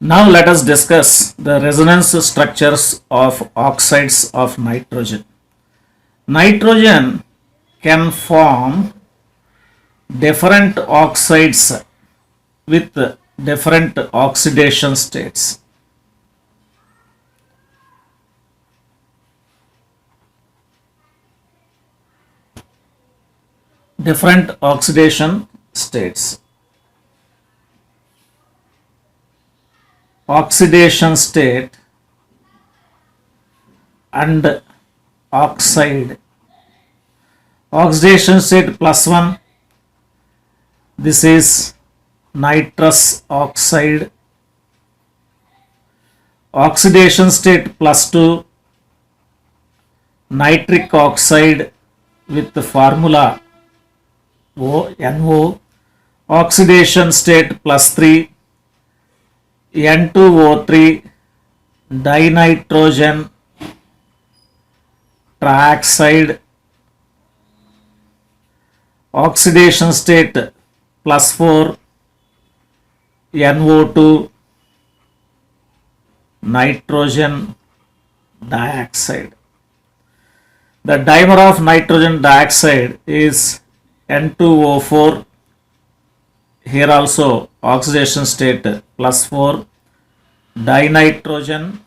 Now let us discuss the resonance structures of oxides of nitrogen. Nitrogen can form different oxides with different oxidation states. Different oxidation states. Oxidation state and oxide. Oxidation state +1, this is nitrous oxide. Oxidation state +2, nitric oxide with the formula NO. Oxidation state +3, N2O3, dinitrogen trioxide. Oxidation state +4, NO2, nitrogen dioxide. The dimer of nitrogen dioxide is N2O4. Here also oxidation state +4, dinitrogen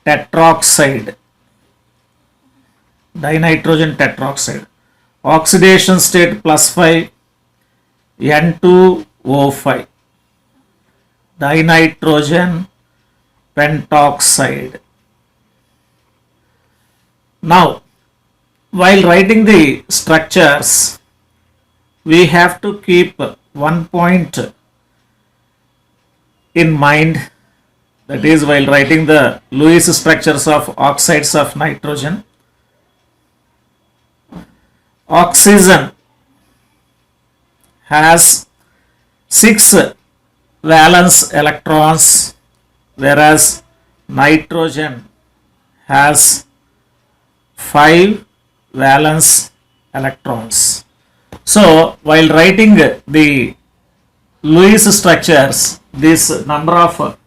tetroxide. Dinitrogen tetroxide. Oxidation state +5, N2O5, dinitrogen pentoxide. Now, while writing the structures, we have to keep one point in mind, that is, while writing the Lewis structures of oxides of nitrogen, oxygen has 6 valence electrons, whereas nitrogen has 5 valence electrons. So, while writing the Lewis structures, this number of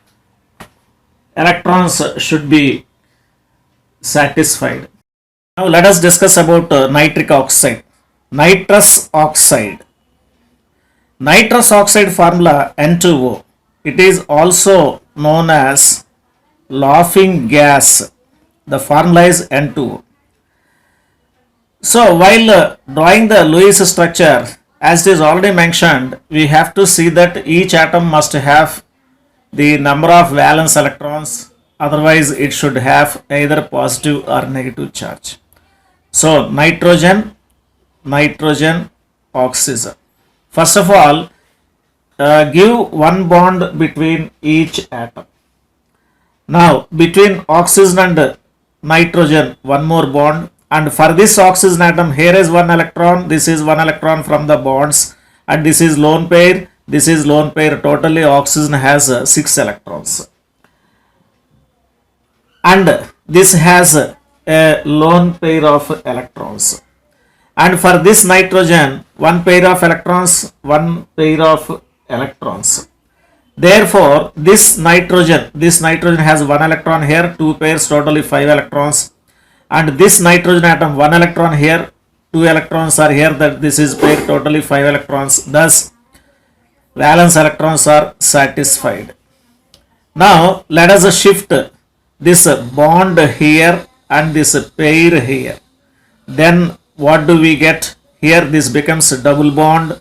electrons should be satisfied. Now let us discuss about nitric oxide. Nitrous oxide. Nitrous oxide formula N2O. It is also known as laughing gas. The formula is N2O. So while drawing the Lewis structure, as it is already mentioned, we have to see that each atom must have the number of valence electrons, otherwise it should have either positive or negative charge. So nitrogen, oxygen. First of all, give one bond between each atom. Now between oxygen and nitrogen, one more bond, and for this oxygen atom, here is one electron, this is one electron from the bonds, and this is lone pair, this is lone pair. Totally oxygen has 6 electrons, and this has a lone pair of electrons. And for this nitrogen, one pair of electrons, one pair of electrons. Therefore, this nitrogen has one electron here, 2 pairs, totally 5 electrons. And this nitrogen atom, one electron here, 2 electrons are here, that this is pair, totally 5 electrons. Thus, valence electrons are satisfied. Now, let us shift this bond here and this pair here. Then what do we get? Here this becomes double bond,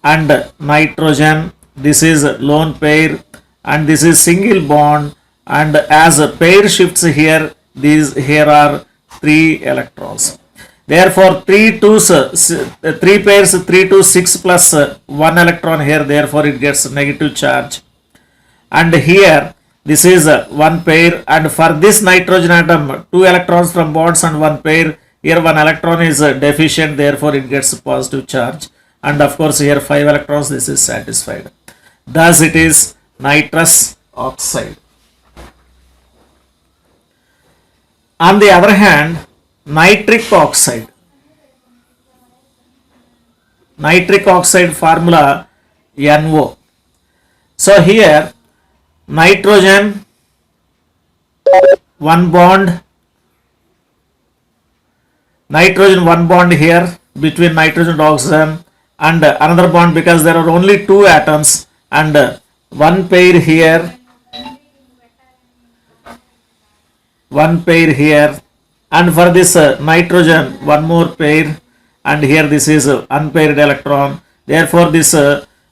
and nitrogen, this is lone pair, and this is single bond, and as a pair shifts here, these here are 3 electrons. Therefore 3 pairs, 3 to 6 plus 1 electron here, therefore it gets negative charge. And here this is one pair, and for this nitrogen atom, 2 electrons from bonds and one pair, here one electron is deficient, therefore it gets positive charge, and of course here 5 electrons, this is satisfied. Thus it is nitrous oxide. On the other hand, nitric oxide. Nitric oxide formula NO. So here nitrogen one bond, nitrogen one bond here between nitrogen and oxygen, and another bond because there are only two atoms, and one pair here, one pair here, and for this nitrogen one more pair, and here this is unpaired electron. Therefore this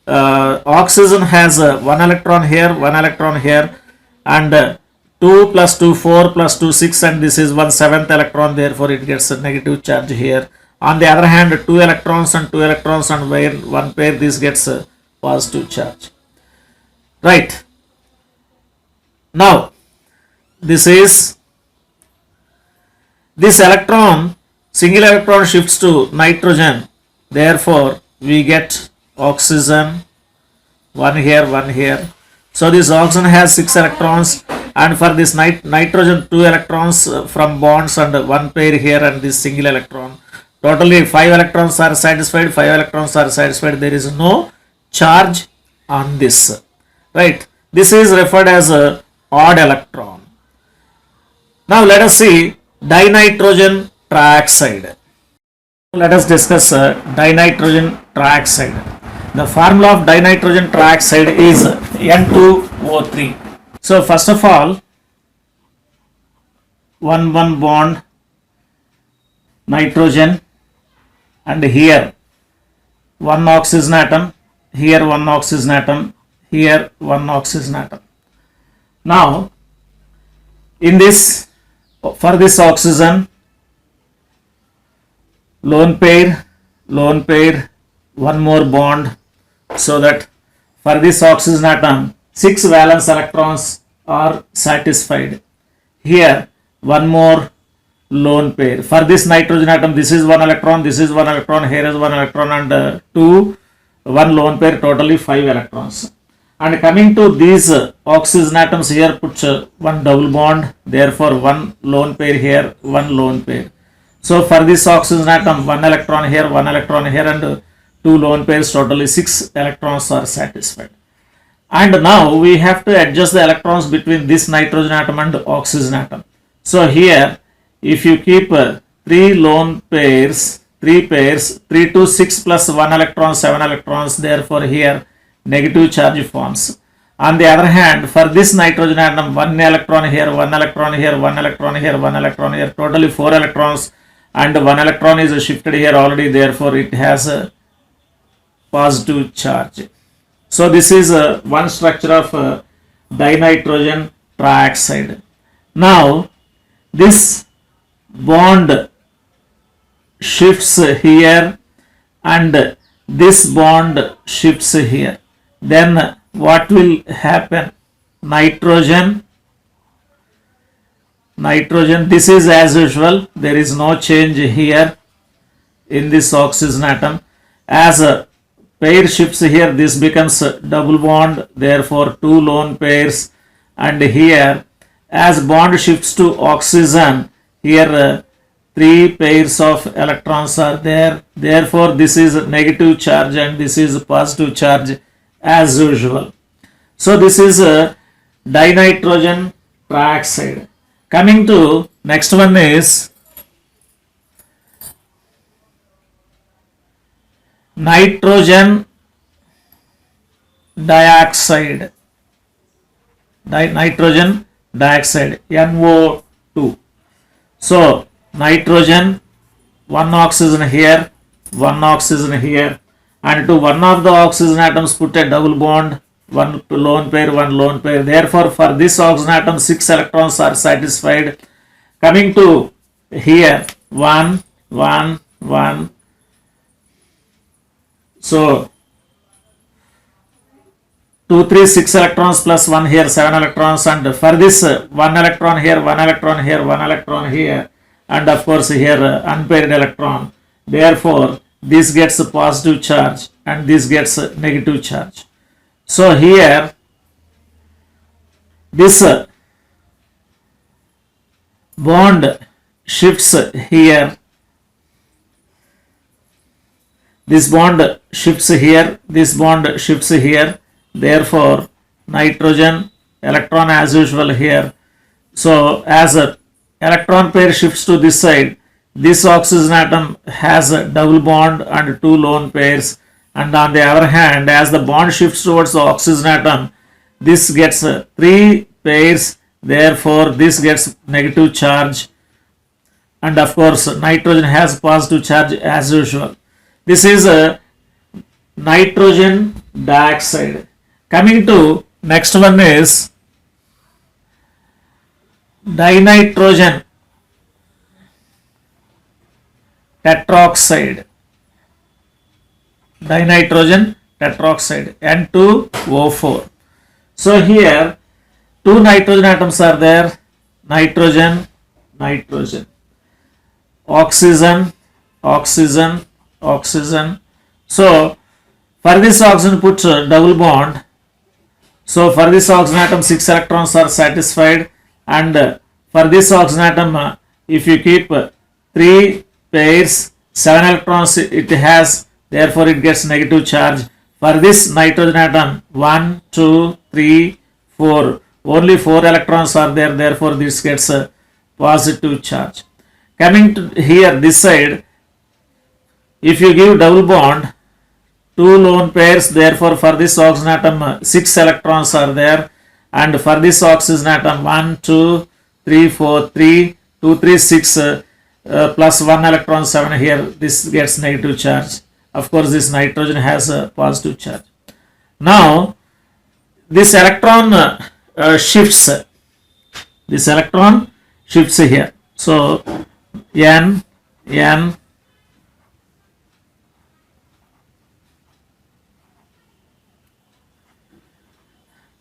oxygen has one electron here, one electron here, and 2 plus 2 4 plus 2 6, and this is 1/7 electron. Therefore it gets a negative charge here. On the other hand, 2 electrons and 2 electrons, and where one pair, this gets a positive charge. Right. Now this is this electron, single electron shifts to nitrogen. Therefore we get oxygen, one here, one here. So this oxygen has 6 electrons, and for this nitrogen 2 electrons from bonds and one pair here, and this single electron. Totally 5 electrons are satisfied, 5 electrons are satisfied. There is no charge on this. Right. This is referred as a odd electron. Now let us see dinitrogen trioxide. Let us discuss dinitrogen trioxide. The formula of dinitrogen trioxide is N2O3. So first of all, 1 bond nitrogen, and here one oxygen atom, here one oxygen atom, here one oxygen atom. Now in this, for this oxygen, lone pair, one more bond, so that for this oxygen atom 6 valence electrons are satisfied. Here one more lone pair. For this nitrogen atom, this is one electron, this is one electron, here is one electron, and one lone pair, totally 5 electrons. And coming to these oxygen atoms, here put one double bond, therefore one lone pair here, one lone pair. So for this oxygen atom, one electron here, one electron here, and 2 lone pairs, totally 6 electrons are satisfied. And now we have to adjust the electrons between this nitrogen atom and oxygen atom. So here if you keep 3 lone pairs, 3 to 6 plus 1 electron, 7 electrons, therefore here negative charge forms. On the other hand, for this nitrogen atom, 1 electron here, 1 electron here, 1 electron here, 1 electron here, totally 4 electrons, and 1 electron is shifted here already, therefore it has a positive charge. So this is one structure of dinitrogen trioxide. Now this bond shifts here and this bond shifts here. Then what will happen? Nitrogen, this is as usual, there is no change here in this oxygen atom. As a pair shifts here, this becomes a double bond, therefore 2 lone pairs, and here as bond shifts to oxygen, here 3 pairs of electrons are there, therefore this is negative charge and this is positive charge as usual. So this is dinitrogen trioxide. Coming to next one is nitrogen dioxide. Nitrogen dioxide, NO2. So nitrogen, one oxygen here, one oxygen here, and to one of the oxygen atoms put a double bond, one lone pair, one lone pair. Therefore for this oxygen atom 6 electrons are satisfied. Coming to here, 1 1. So 2 3 6 electrons plus 1 here, 7 electrons, and for this 1 electron here, 1 electron here, 1 electron here, and of course here unpaired electron. Therefore this gets a positive charge and this gets a negative charge. So here this bond shifts here, this bond shifts here, this bond shifts here, therefore nitrogen electron as usual here. So as a electron pair shifts to this side, this oxygen atom has a double bond and two lone pairs, and on the other hand, as the bond shifts towards the oxygen atom, this gets three pairs, therefore this gets negative charge, and of course nitrogen has positive charge as usual. This is a nitrogen dioxide. Coming to next one is dinitrogen tetroxide. Dinitrogen tetroxide N2O4. So here two nitrogen atoms are there, nitrogen, nitrogen, oxygen, oxygen, oxygen. So for this oxygen put double bond. So for this oxygen atom 6 electrons are satisfied, and for this oxygen atom if you keep 3 pairs, 7 electrons it has, therefore it gets negative charge. For this nitrogen atom 1, 2, 3, 4, only 4 electrons are there, therefore this gets a positive charge. Coming to here this side, if you give double bond, 2 lone pairs, therefore for this oxygen atom 6 electrons are there, and for this oxygen atom 1, 2, 3, 4, 3, 2, 3, 6 plus 1 electron 7 here, this gets negative charge. Of course this nitrogen has a positive charge. Now this electron shifts, this electron shifts here. So N,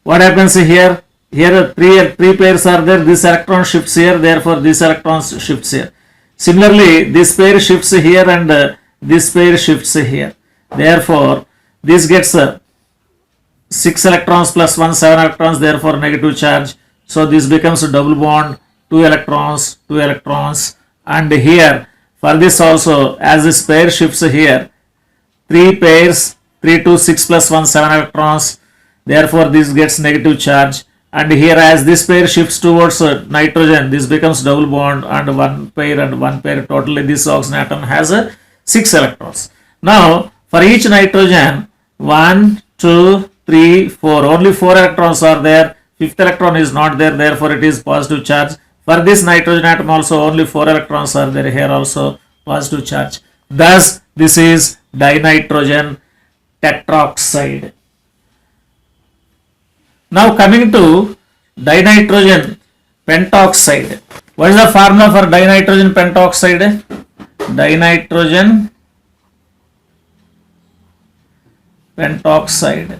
what happens here? Here three pairs are there, this electron shifts here, therefore this electron shifts here. Similarly this pair shifts here and this pair shifts here, therefore this gets 6 electrons plus 1, 7 electrons, therefore negative charge. So this becomes a double bond, 2 electrons, 2 electrons, and here for this also, as this pair shifts here, 3 pairs, 3, 2, 6 plus 1, 7 electrons, therefore this gets negative charge. And here as this pair shifts towards nitrogen, this becomes double bond and 1 pair and 1 pair, totally this oxygen atom has 6 electrons. Now for each nitrogen 1, 2, 3, 4, only 4 electrons are there, 5th electron is not there, therefore it is positive charge. For this nitrogen atom also only 4 electrons are there, here also positive charge. Thus this is dinitrogen tetroxide. Now coming to dinitrogen pentoxide. What is the formula for dinitrogen pentoxide? Dinitrogen pentoxide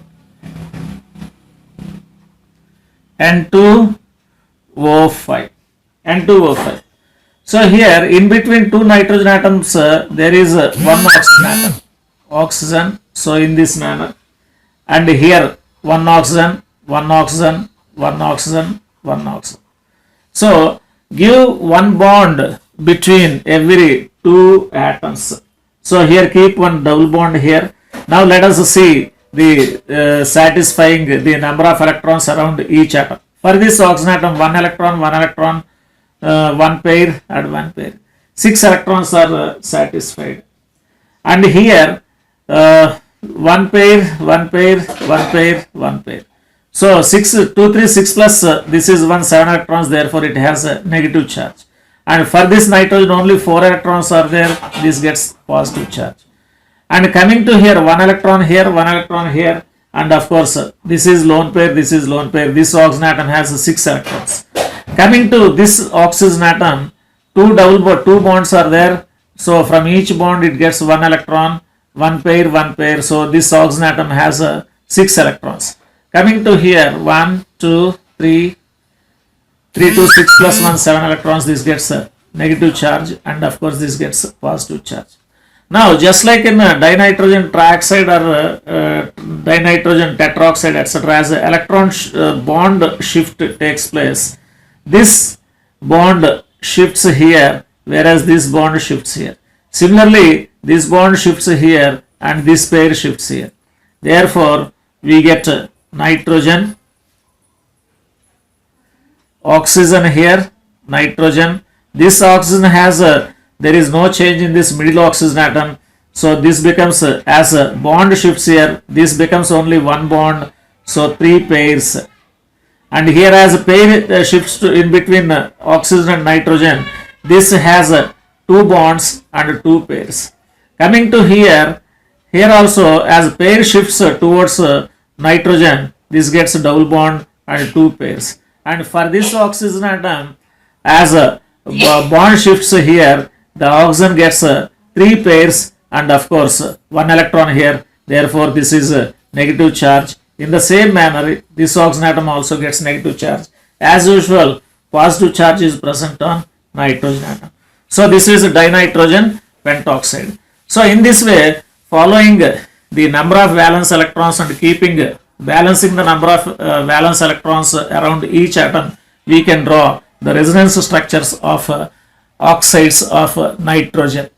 N2O5. N2O5. So here in between two nitrogen atoms there is one oxygen atom. Oxygen. So in this manner, and here one oxygen, one oxygen, one oxygen, one oxygen. So give one bond between every two atoms. So here keep one double bond here. Now let us see the satisfying the number of electrons around each atom. For this oxygen atom 1 electron, 1 pair and 1 pair. 6 electrons are satisfied. And here 1 pair, 1 pair, 1 pair, 1 pair. So 6, 2, 3, 6 plus this is 1, 7 electrons, therefore it has a negative charge. And for this nitrogen only 4 electrons are there, this gets positive charge. And coming to here, 1 electron here, 1 electron here, and of course this is lone pair, this is lone pair, this oxygen atom has 6 electrons. Coming to this oxygen atom, two bonds are there, so from each bond it gets 1 electron, 1 pair, so this oxygen atom has 6 electrons. Coming to here, 1, 2, 3, 3 to 6 plus 1, 7 electrons, this gets a negative charge, and of course this gets a positive charge. Now just like in dinitrogen trioxide or dinitrogen tetroxide etc., as the electron bond shift takes place, this bond shifts here whereas this bond shifts here. Similarly this bond shifts here and this pair shifts here. Therefore we get nitrogen oxygen here, nitrogen. This oxygen has there is no change in this middle oxygen atom, so this becomes as a bond shifts here, this becomes only one bond, so 3 pairs. And here as a pair shifts to in between oxygen and nitrogen, this has 2 bonds and 2 pairs. Coming to here, here also as pair shifts towards nitrogen, this gets a double bond and 2 pairs. And for this oxygen atom, as a bond shifts here, the oxygen gets 3 pairs and of course 1 electron here, therefore this is a negative charge. In the same manner, this oxygen atom also gets negative charge. As usual, positive charge is present on nitrogen atom. So this is dinitrogen pentoxide. So in this way, following the number of valence electrons and keeping balancing the number of valence electrons around each atom, we can draw the resonance structures of oxides of nitrogen.